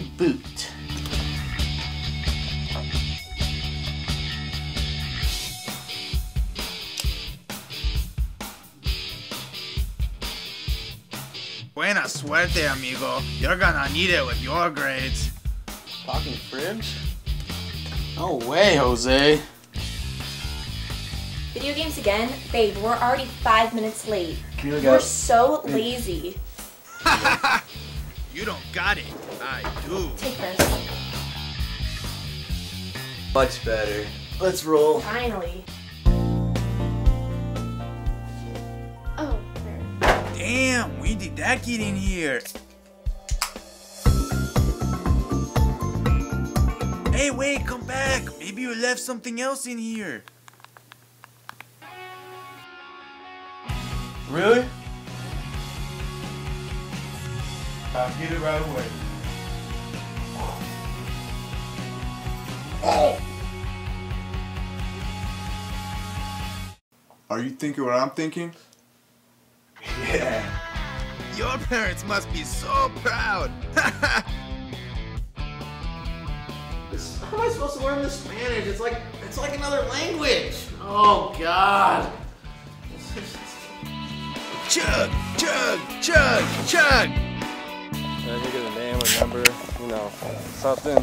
reboot. Buena suerte, amigo. You're gonna need it with your grades. Talking French? No way, Jose. Video games again? Babe, we're already 5 minutes late. Camila You're so lazy. You don't got it. I do. Take this. Much better. Let's roll. Finally. Oh, there. Damn, when did that get in here? Hey, wait, come back. Maybe you left something else in here. Really? I'll get it right away. Are you thinking what I'm thinking? Yeah. Your parents must be so proud. How am I supposed to learn this Spanish? It's like another language. Oh God. Chug, chug, chug, chug. Can I get a name, a number, you know, something?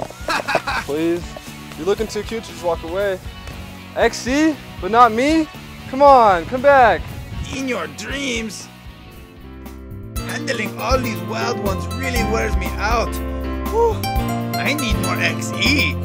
Please. If you're looking too cute, just walk away. XC, but not me? Come on, come back. In your dreams. Handling all these wild ones really wears me out. Whew. I need more XE.